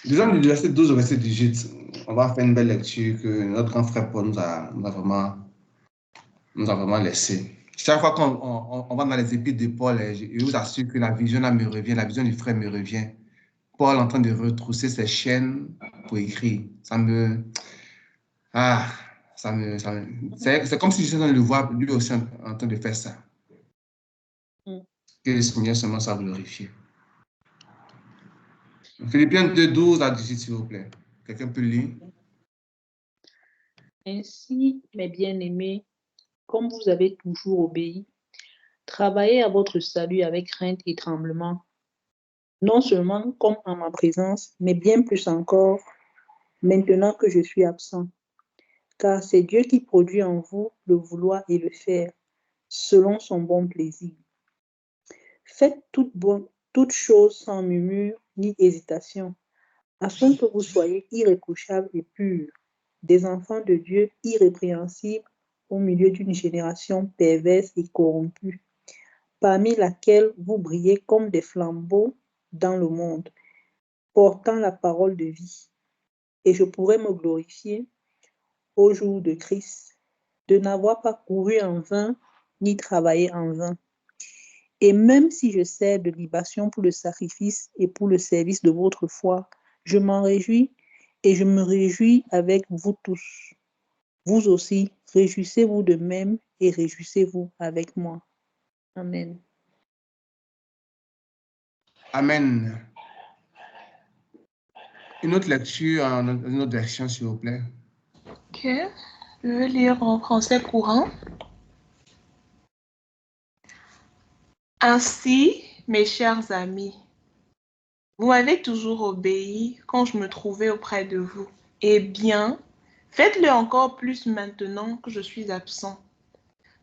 Disons du verset 12 au verset 18, on va faire une belle lecture que notre grand frère Paul nous a vraiment laissé. Chaque fois qu'on va dans les épîtres de Paul, je vous assure que la vision là me revient, la vision du frère me revient. Paul en train de retrousser ses chaînes pour écrire. C'est comme si j'étais en train de le voir lui aussi en train de faire ça. Que le Seigneur seulement soit glorifié. Philippiens 2, 12 à 18, s'il vous plaît. Quelqu'un peut lire? Ainsi, mes bien-aimés, comme vous avez toujours obéi, travaillez à votre salut avec crainte et tremblement, non seulement comme en ma présence, mais bien plus encore maintenant que je suis absent. Car c'est Dieu qui produit en vous le vouloir et le faire, selon son bon plaisir. Faites toute chose sans murmure ni hésitation, afin que vous soyez irréprochables et purs, des enfants de Dieu irrépréhensibles au milieu d'une génération perverse et corrompue, parmi laquelle vous brillez comme des flambeaux dans le monde, portant la parole de vie. Et je pourrais me glorifier au jour de Christ, de n'avoir pas couru en vain, ni travaillé en vain. Et même si je sers de libation pour le sacrifice et pour le service de votre foi, je m'en réjouis et je me réjouis avec vous tous. Vous aussi, réjouissez-vous de même et réjouissez-vous avec moi. Amen. Amen. Une autre lecture, une autre version, s'il vous plaît. Ok. Je vais lire en français courant. Ainsi, mes chers amis, vous m'avez toujours obéi quand je me trouvais auprès de vous. Eh bien, faites-le encore plus maintenant que je suis absent.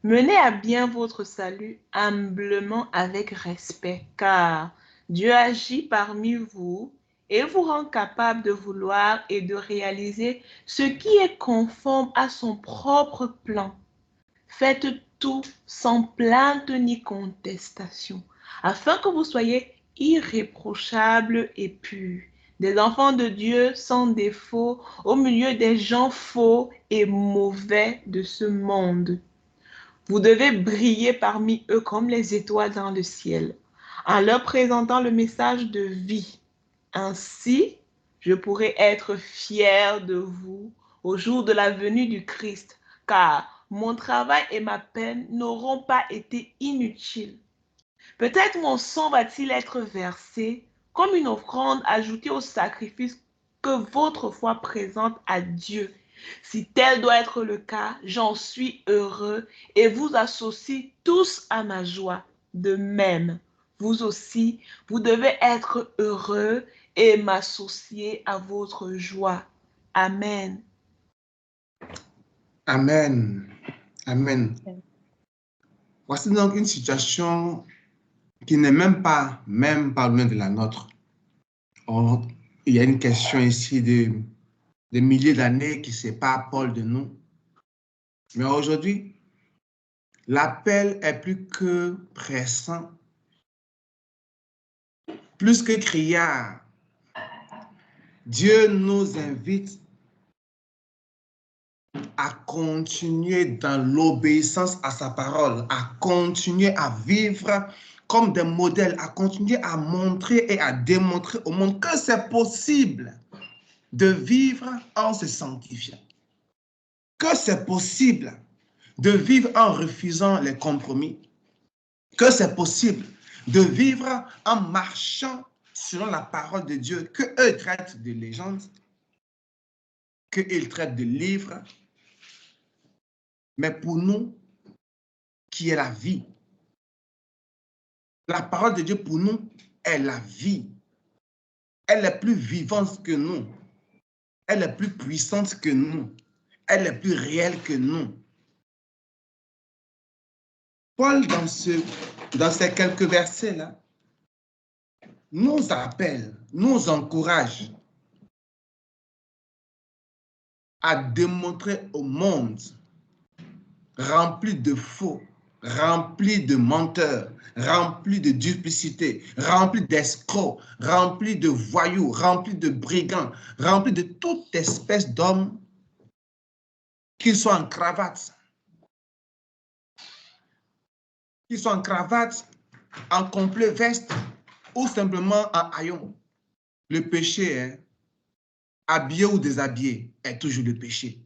Menez à bien votre salut humblement avec respect, car Dieu agit parmi vous et vous rend capable de vouloir et de réaliser ce qui est conforme à son propre plan. Faites tout sans plainte ni contestation, afin que vous soyez irréprochables et purs, des enfants de Dieu sans défaut au milieu des gens faux et mauvais de ce monde. Vous devez briller parmi eux comme les étoiles dans le ciel, en leur présentant le message de vie. Ainsi, je pourrai être fier de vous au jour de la venue du Christ, car mon travail et ma peine n'auront pas été inutiles. Peut-être mon sang va-t-il être versé comme une offrande ajoutée au sacrifice que votre foi présente à Dieu. Si tel doit être le cas, j'en suis heureux et vous associe tous à ma joie. De même, vous aussi, vous devez être heureux et m'associer à votre joie. Amen. Amen. Amen. Voici donc une situation qui n'est même pas loin de la nôtre. Il y a une question ici de milliers d'années qui séparent Paul de nous. Mais aujourd'hui, l'appel est plus que pressant, plus que criard. Dieu nous invite à continuer dans l'obéissance à sa parole, à continuer à vivre comme des modèles, à continuer à montrer et à démontrer au monde que c'est possible de vivre en se sanctifiant, que c'est possible de vivre en refusant les compromis, que c'est possible de vivre en marchant selon la parole de Dieu, que eux traitent de légende, qu'ils traitent de livre, mais pour nous, qui est la vie. La parole de Dieu pour nous est la vie. Elle est plus vivante que nous. Elle est plus puissante que nous. Elle est plus réelle que nous. Paul, dans ces quelques versets-là, nous appelle, nous encourage à démontrer au monde rempli de faux, rempli de menteurs, rempli de duplicité, rempli d'escrocs, rempli de voyous, rempli de brigands, rempli de toute espèce d'hommes, qu'ils soient en cravate, en complet veste ou simplement en haillons. Le péché, hein, habillé ou déshabillé, est toujours le péché.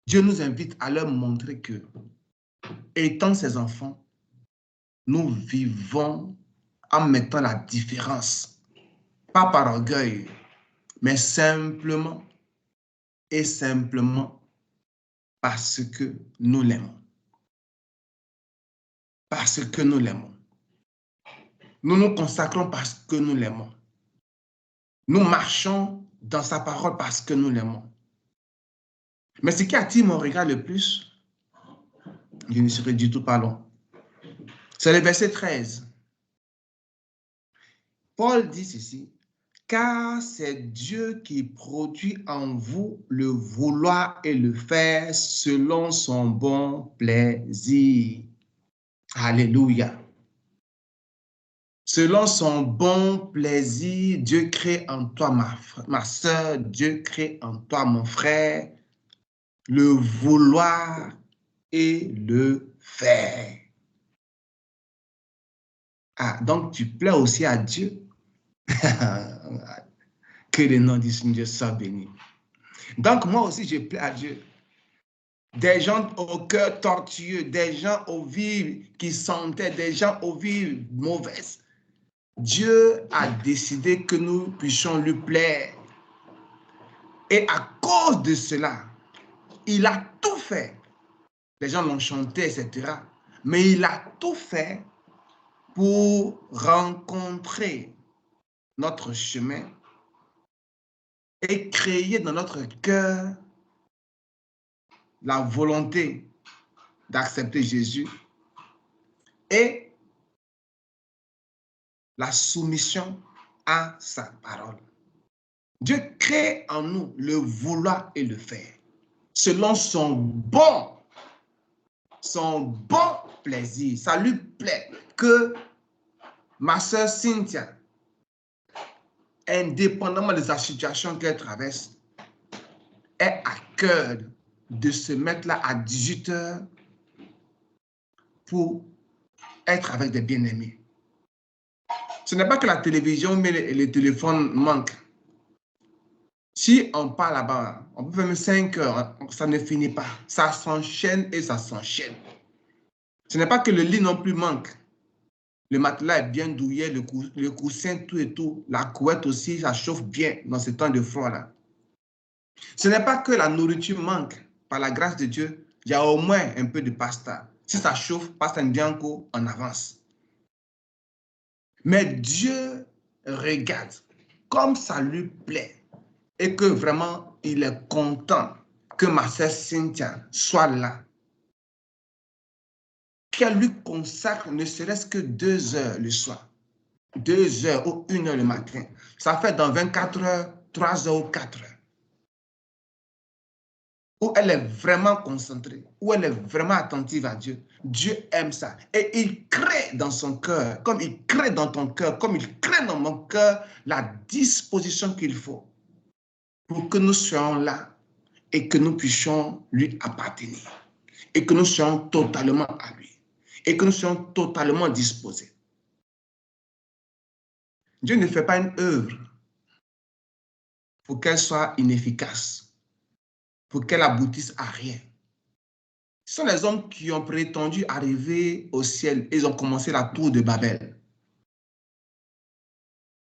Dieu nous invite à leur montrer que, étant ses enfants, nous vivons en mettant la différence, pas par orgueil, mais simplement et simplement parce que nous l'aimons. Parce que nous l'aimons. Nous nous consacrons parce que nous l'aimons. Nous marchons dans sa parole parce que nous l'aimons. Mais ce qui attire mon regard le plus, je ne serai du tout pas long, c'est le verset 13. Paul dit ceci, car c'est Dieu qui produit en vous le vouloir et le faire selon son bon plaisir. Alléluia. Selon son bon plaisir, Dieu crée en toi, ma soeur, Dieu crée en toi, mon frère, le vouloir et le faire. Ah, donc tu plais aussi à Dieu. Que le nom du Seigneur soit béni. Donc moi aussi, je plais à Dieu. Des gens au cœur tortueux, des gens aux vies qui sentaient, des gens aux vies mauvaises. Dieu a décidé que nous puissions lui plaire. Et à cause de cela, il a tout fait. Les gens l'ont chanté, etc. Mais il a tout fait pour rencontrer notre chemin et créer dans notre cœur la volonté d'accepter Jésus et la soumission à sa parole. Dieu crée en nous le vouloir et le faire selon son bon plaisir. Ça lui plaît que ma soeur Cynthia, indépendamment de sa situation qu'elle traverse, ait à cœur de se mettre là à 18 heures pour être avec des bien-aimés. Ce n'est pas que la télévision mais le téléphone manquent. Si on parle là-bas, on peut faire 5 heures, ça ne finit pas. Ça s'enchaîne et ça s'enchaîne. Ce n'est pas que le lit non plus manque. Le matelas est bien douillet, le coussin, tout et tout. La couette aussi, ça chauffe bien dans ce temps de froid-là. Ce n'est pas que la nourriture manque. Par la grâce de Dieu, il y a au moins un peu de pasta. Si ça chauffe, pasta bianco en avance. Mais Dieu regarde comme ça lui plaît et que vraiment il est content que ma sœur Cynthia soit là. Qu'elle lui consacre ne serait-ce que 2 heures le soir, 2 heures ou 1 heure le matin. Ça fait dans 24 heures, 3 heures ou 4 heures. Où elle est vraiment concentrée, où elle est vraiment attentive à Dieu. Dieu aime ça. Et il crée dans son cœur, comme il crée dans ton cœur, comme il crée dans mon cœur, la disposition qu'il faut pour que nous soyons là et que nous puissions lui appartenir. Et que nous soyons totalement à lui. Et que nous soyons totalement disposés. Dieu ne fait pas une œuvre pour qu'elle soit inefficace, pour qu'elle aboutisse à rien. Ce sont les hommes qui ont prétendu arriver au ciel. Ils ont commencé la tour de Babel.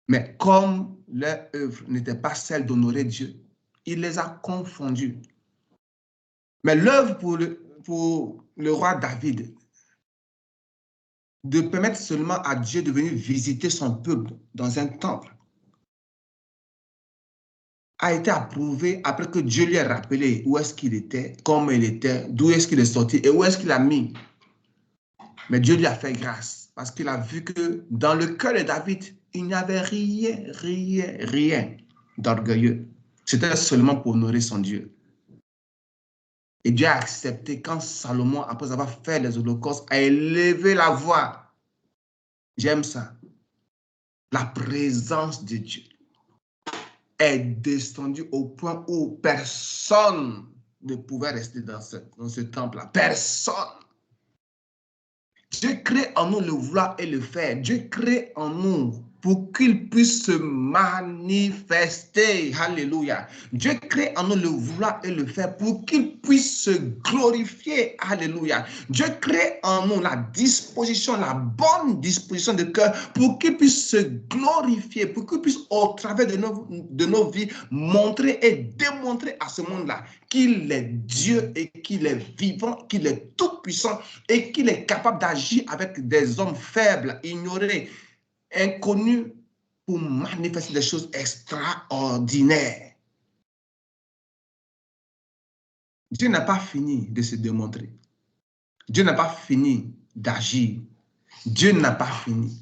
Mais comme leur œuvre n'était pas celle d'honorer Dieu, il les a confondus. Mais l'œuvre pour le roi David, de permettre seulement à Dieu de venir visiter son peuple dans un temple, a été approuvé après que Dieu lui a rappelé où est-ce qu'il était, comment il était, d'où est-ce qu'il est sorti et où est-ce qu'il a mis. Mais Dieu lui a fait grâce parce qu'il a vu que dans le cœur de David, il n'y avait rien d'orgueilleux. C'était seulement pour honorer son Dieu. Et Dieu a accepté quand Salomon, après avoir fait les holocaustes, a élevé la voix. J'aime ça. La présence de Dieu est descendue au point où personne ne pouvait rester dans ce temple-là. Personne. Dieu crée en nous le vouloir et le faire. Dieu crée en nous pour qu'il puisse se manifester. Alléluia. Dieu crée en nous le vouloir et le faire pour qu'il puisse se glorifier. Alléluia. Dieu crée en nous la disposition, la bonne disposition de cœur pour qu'il puisse se glorifier, pour qu'il puisse au travers de nos vies montrer et démontrer à ce monde-là qu'il est Dieu et qu'il est vivant, qu'il est tout-puissant et qu'il est capable d'agir avec des hommes faibles, ignorés, inconnus, pour manifester des choses extraordinaires. Dieu n'a pas fini de se démontrer. Dieu n'a pas fini d'agir. Dieu n'a pas fini.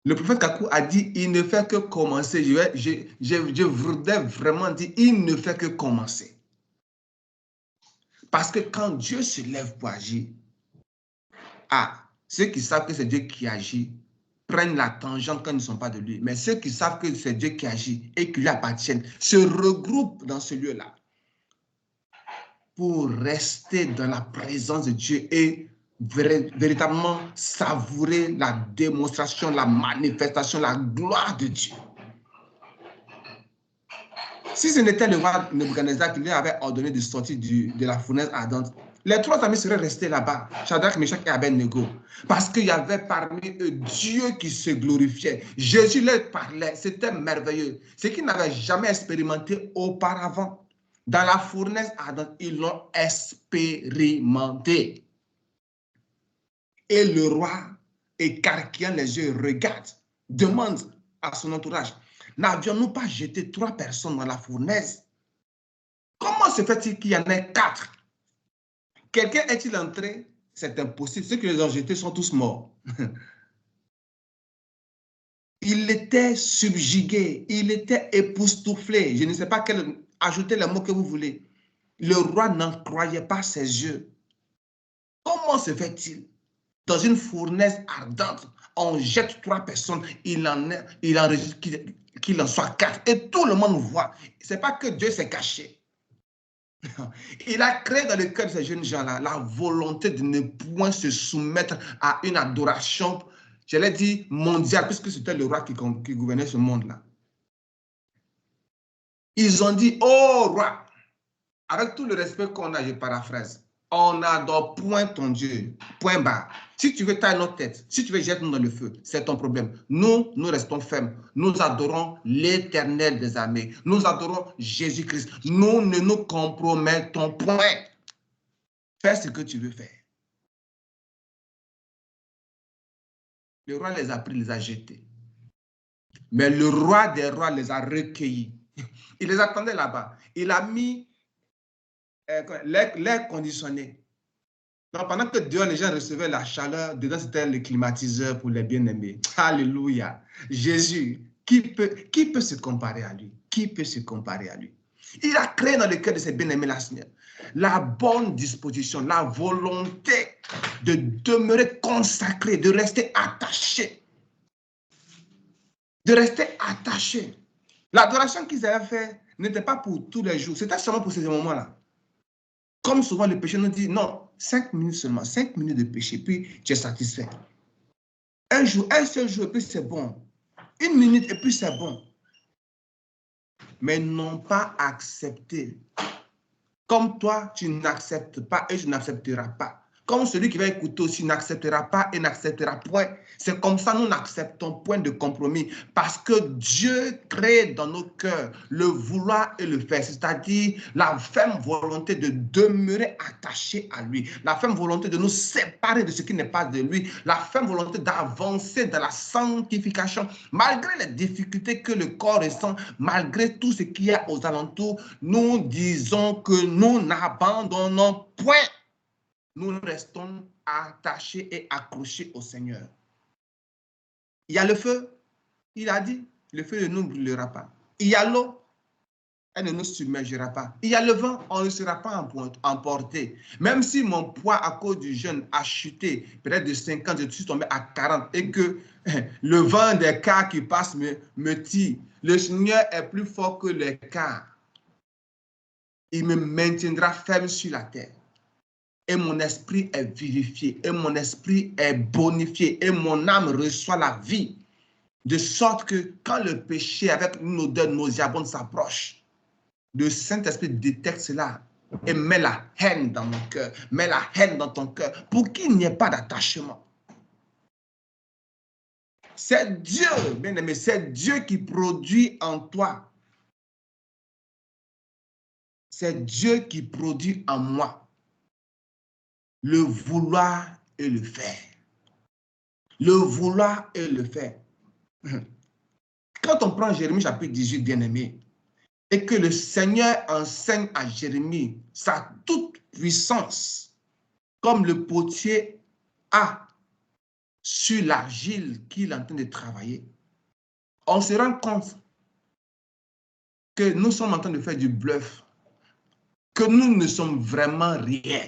Le prophète Kakou a dit, il ne fait que commencer. Je voudrais vraiment dire, il ne fait que commencer. Parce que quand Dieu se lève pour agir, ceux qui savent que c'est Dieu qui agit prennent la tangente quand ils ne sont pas de lui. Mais ceux qui savent que c'est Dieu qui agit et qui lui appartiennent se regroupent dans ce lieu-là pour rester dans la présence de Dieu et véritablement savourer la démonstration, la manifestation, la gloire de Dieu. Si ce n'était le roi Nebuchadnezzar qui lui avait ordonné de sortir de la fournaise ardente, les trois amis seraient restés là-bas, Shadrach, Meshach et Abednego, parce qu'il y avait parmi eux Dieu qui se glorifiait. Jésus leur parlait, c'était merveilleux. Ce qu'ils n'avaient jamais expérimenté auparavant. Dans la fournaise ardente, ils l'ont expérimenté. Et le roi, écarquillant les yeux, regarde, demande à son entourage, n'avions-nous pas jeté 3 personnes dans la fournaise? Comment se fait-il qu'il y en ait 4? Quelqu'un est-il entré? C'est impossible. Ceux qui les ont jetés sont tous morts. Il était subjugué, il était époustouflé. Je ne sais pas ajoutez les mots que vous voulez. Le roi n'en croyait pas ses yeux. Comment se fait-il? Dans une fournaise ardente, on jette 3 personnes, il en enregistre qu'il en soit 4. Et tout le monde voit. Ce n'est pas que Dieu s'est caché. Il a créé dans le cœur de ces jeunes gens-là la volonté de ne point se soumettre à une adoration, je l'ai dit, mondiale, puisque c'était le roi qui gouvernait ce monde-là. Ils ont dit, oh roi, avec tout le respect qu'on a, je paraphrase, on n'adore point ton Dieu, point barre. Si tu veux tailler notre tête, si tu veux jeter nous dans le feu, c'est ton problème. Nous restons fermes. Nous adorons l'Éternel des armées. Nous adorons Jésus-Christ. Nous ne nous compromettons point. Fais ce que tu veux faire. Le roi les a pris, les a jetés. Mais le roi des rois les a recueillis. Il les attendait là-bas. Il a mis l'air conditionné. Donc, pendant que dehors, les gens recevaient la chaleur, dedans, c'était le climatiseur pour les bien-aimés. Alléluia. Jésus, qui peut se comparer à lui? Qui peut se comparer à lui? Il a créé dans le cœur de ses bien-aimés, la bonne disposition, la volonté de demeurer consacré, de rester attaché. De rester attaché. L'adoration qu'ils avaient faite n'était pas pour tous les jours, c'était seulement pour ces moments-là. Comme souvent, le péché nous dit, non, 5 minutes seulement, 5 minutes de péché, puis tu es satisfait. Un seul jour, et puis c'est bon. 1 minute, et puis c'est bon. Mais non pas accepter. Comme toi, tu n'acceptes pas et je n'accepterai pas. Comme celui qui va écouter aussi n'acceptera pas et n'acceptera point. C'est comme ça nous n'acceptons point de compromis. Parce que Dieu crée dans nos cœurs le vouloir et le faire. C'est-à-dire la ferme volonté de demeurer attaché à lui. La ferme volonté de nous séparer de ce qui n'est pas de lui. La ferme volonté d'avancer dans la sanctification. Malgré les difficultés que le corps ressent, malgré tout ce qu'il y a aux alentours, nous disons que nous n'abandonnons point. Nous restons attachés et accrochés au Seigneur. Il y a le feu, il a dit, le feu ne nous brûlera pas. Il y a l'eau, Elle ne nous submergera pas. Il y a le vent, on ne sera pas emporté. Même si mon poids à cause du jeûne a chuté, peut-être de 50, je suis tombé à 40 et que le vent des cars qui passent me tire. Le Seigneur est plus fort que les cars. Il me maintiendra ferme sur la terre. Et mon esprit est vivifié, et mon esprit est bonifié, et mon âme reçoit la vie. De sorte que quand le péché avec une odeur nauséabonde s'approche, le Saint-Esprit détecte cela et met la haine dans mon cœur, met la haine dans ton cœur pour qu'il n'y ait pas d'attachement. C'est Dieu, bien aimé, c'est Dieu qui produit en toi. C'est Dieu qui produit en moi le vouloir et le faire. Le vouloir et le faire. Quand on prend Jérémie chapitre 18, bien aimé, et que le Seigneur enseigne à Jérémie sa toute puissance, comme le potier a sur l'argile qu'il est en train de travailler, on se rend compte que nous sommes en train de faire du bluff, que nous ne sommes vraiment rien.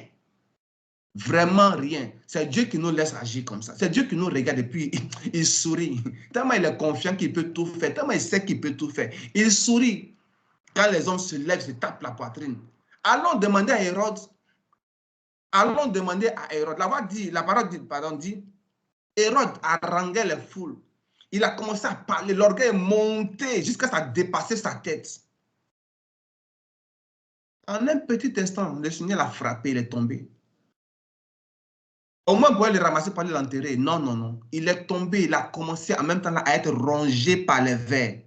Vraiment rien. C'est Dieu qui nous laisse agir comme ça. C'est Dieu qui nous regarde et puis il sourit. Tellement il est confiant qu'il peut tout faire, tellement il sait qu'il peut tout faire. Il sourit. Quand les hommes se lèvent, se tapent la poitrine. Allons demander à Hérode. Allons demander à Hérode. La parole dit, Hérode haranguait les foules. Il a commencé à parler. L'orgueil est monté jusqu'à ce dépasser sa tête. En un petit instant, le Seigneur l'a frappé, il est tombé. Au moins, pour le ramasser, pour l'enterrer. Non, non, non. Il est tombé, il a commencé en même temps à être rongé par les vers.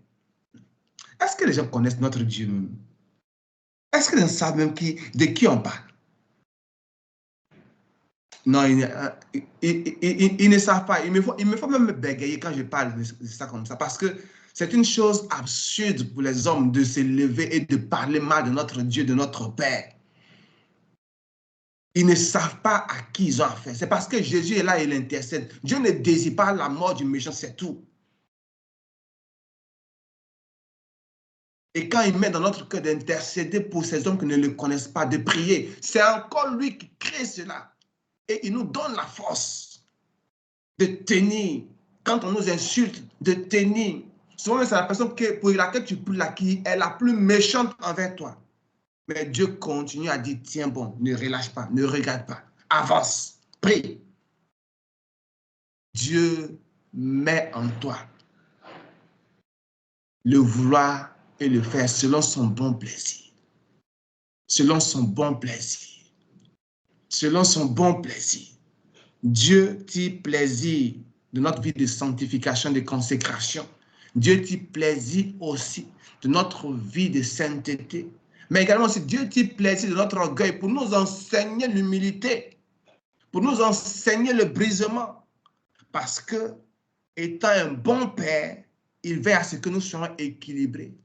Est-ce que les gens connaissent notre Dieu même? Est-ce que les gens savent même de qui on parle? Non, ils ne savent pas. Il me faut même bégayer quand je parle de ça comme ça. Parce que c'est une chose absurde pour les hommes de se lever et de parler mal de notre Dieu, de notre Père. Ils ne savent pas à qui ils ont affaire. C'est parce que Jésus est là et il intercède. Dieu ne désire pas la mort du méchant, c'est tout. Et quand il met dans notre cœur d'intercéder pour ces hommes qui ne le connaissent pas, de prier, c'est encore lui qui crée cela. Et il nous donne la force de tenir. Quand on nous insulte, de tenir. Souvent, c'est la personne pour laquelle tu pries là qui est la plus méchante envers toi. Mais Dieu continue à dire, tiens bon, ne relâche pas, ne regarde pas, avance, prie. Dieu met en toi le vouloir et le faire selon son bon plaisir. Selon son bon plaisir. Selon son bon plaisir. Dieu tire plaisir de notre vie de sanctification, de consécration. Dieu tire plaisir aussi de notre vie de sainteté. Mais également aussi, Dieu tire plaisir de notre orgueil pour nous enseigner l'humilité, pour nous enseigner le brisement. Parce que, étant un bon Père, il veille à ce que nous soyons équilibrés.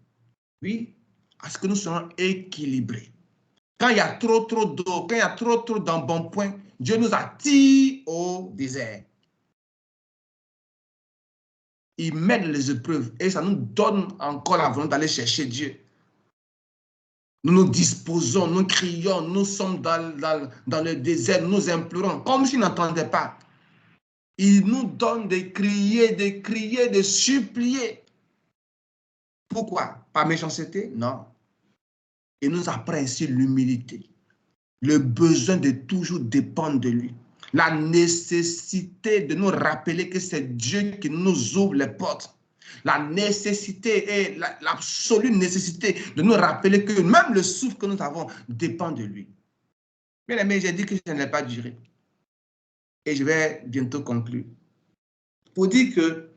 Oui, à ce que nous soyons équilibrés. Quand il y a trop d'eau, quand il y a trop d'embonpoint, Dieu nous attire au désert. Il met les épreuves et ça nous donne encore la volonté d'aller chercher Dieu. Nous nous disposons, nous crions, nous sommes dans le désert, nous implorons, comme s'il n'entendait pas. Il nous donne de crier, de supplier. Pourquoi? Par méchanceté? Non. Il nous apprend ainsi l'humilité, le besoin de toujours dépendre de lui, la nécessité de nous rappeler que c'est Dieu qui nous ouvre les portes, la nécessité et l'absolue nécessité de nous rappeler que même le souffle que nous avons dépend de lui. Bien aimé, j'ai dit que je n'ai pas duré et je vais bientôt conclure. Pour dire que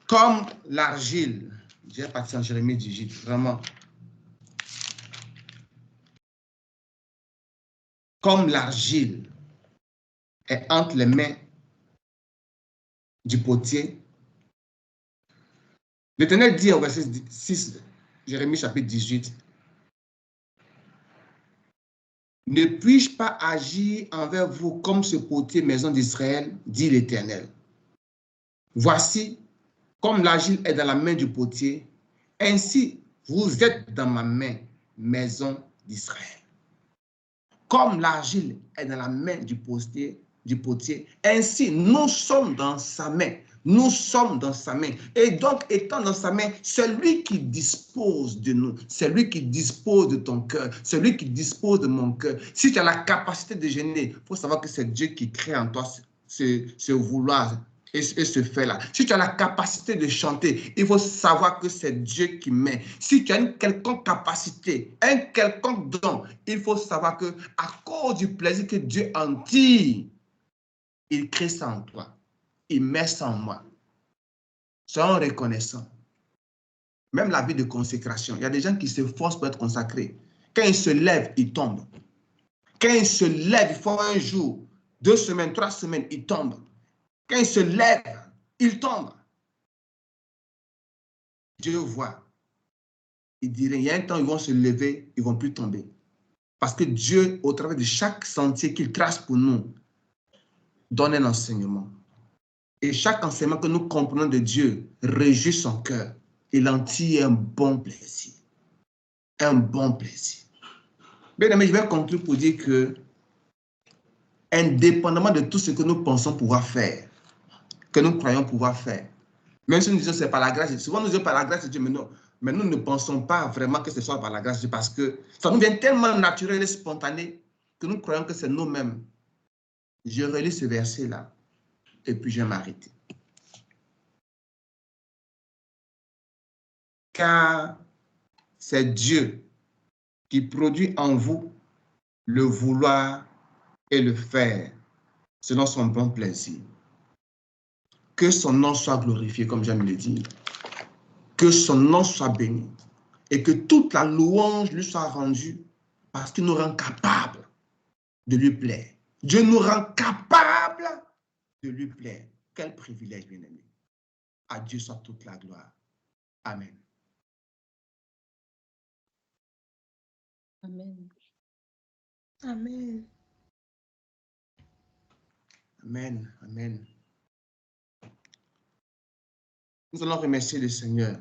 comme l'argile, j'ai parti en Jérémie 18, vraiment. Comme l'argile est entre les mains du potier, l'Éternel dit au verset 6, Jérémie chapitre 18, « Ne puis-je pas agir envers vous comme ce potier, maison d'Israël, dit l'Éternel. Voici, comme l'argile est dans la main du potier, Ainsi, vous êtes dans ma main, maison d'Israël. Comme l'argile est dans la main du potier, ainsi nous sommes dans sa main. Nous sommes dans sa main. Et donc, étant dans sa main, c'est lui qui dispose de nous. C'est lui qui dispose de ton cœur. C'est lui qui dispose de mon cœur. Si tu as la capacité de gêner, il faut savoir que c'est Dieu qui crée en toi ce vouloir et ce fait-là. Si tu as la capacité de chanter, il faut savoir que c'est Dieu qui met. Si tu as une quelconque capacité, un quelconque don, il faut savoir que à cause du plaisir que Dieu en tire, il crée ça en toi. Il met ça en moi. Soyons reconnaissants. Même la vie de consécration, il y a des gens qui se forcent pour être consacrés. Quand ils se lèvent, ils tombent. Quand ils se lèvent, ils font un jour, 2 semaines, 3 semaines, ils tombent. Quand ils se lèvent, ils tombent. Dieu voit. Il dirait, il y a un temps, ils vont se lever, ils ne vont plus tomber. Parce que Dieu, au travers de chaque sentier qu'il trace pour nous, donne un enseignement. Et chaque enseignement que nous comprenons de Dieu réjouit son cœur. Il en tire un bon plaisir. Un bon plaisir. Bien aimé, je vais conclure pour dire que, indépendamment de tout ce que nous pensons pouvoir faire, que nous croyons pouvoir faire, même si nous disons que c'est par la grâce de Dieu, souvent nous disons par la grâce de Dieu, mais nous ne pensons pas vraiment que ce soit par la grâce de Dieu parce que ça nous vient tellement naturel et spontané que nous croyons que c'est nous-mêmes. Je relis ce verset-là et puis je vais m'arrêter. Car c'est Dieu qui produit en vous le vouloir et le faire selon son bon plaisir. Que son nom soit glorifié, comme j'aime le dire. Que son nom soit béni. Et que toute la louange lui soit rendue parce qu'il nous rend capables de lui plaire. Dieu nous rend capables de lui plaire. Quel privilège, bien-aimé. À Dieu soit toute la gloire. Amen. Amen. Amen. Amen. Amen. Nous allons remercier le Seigneur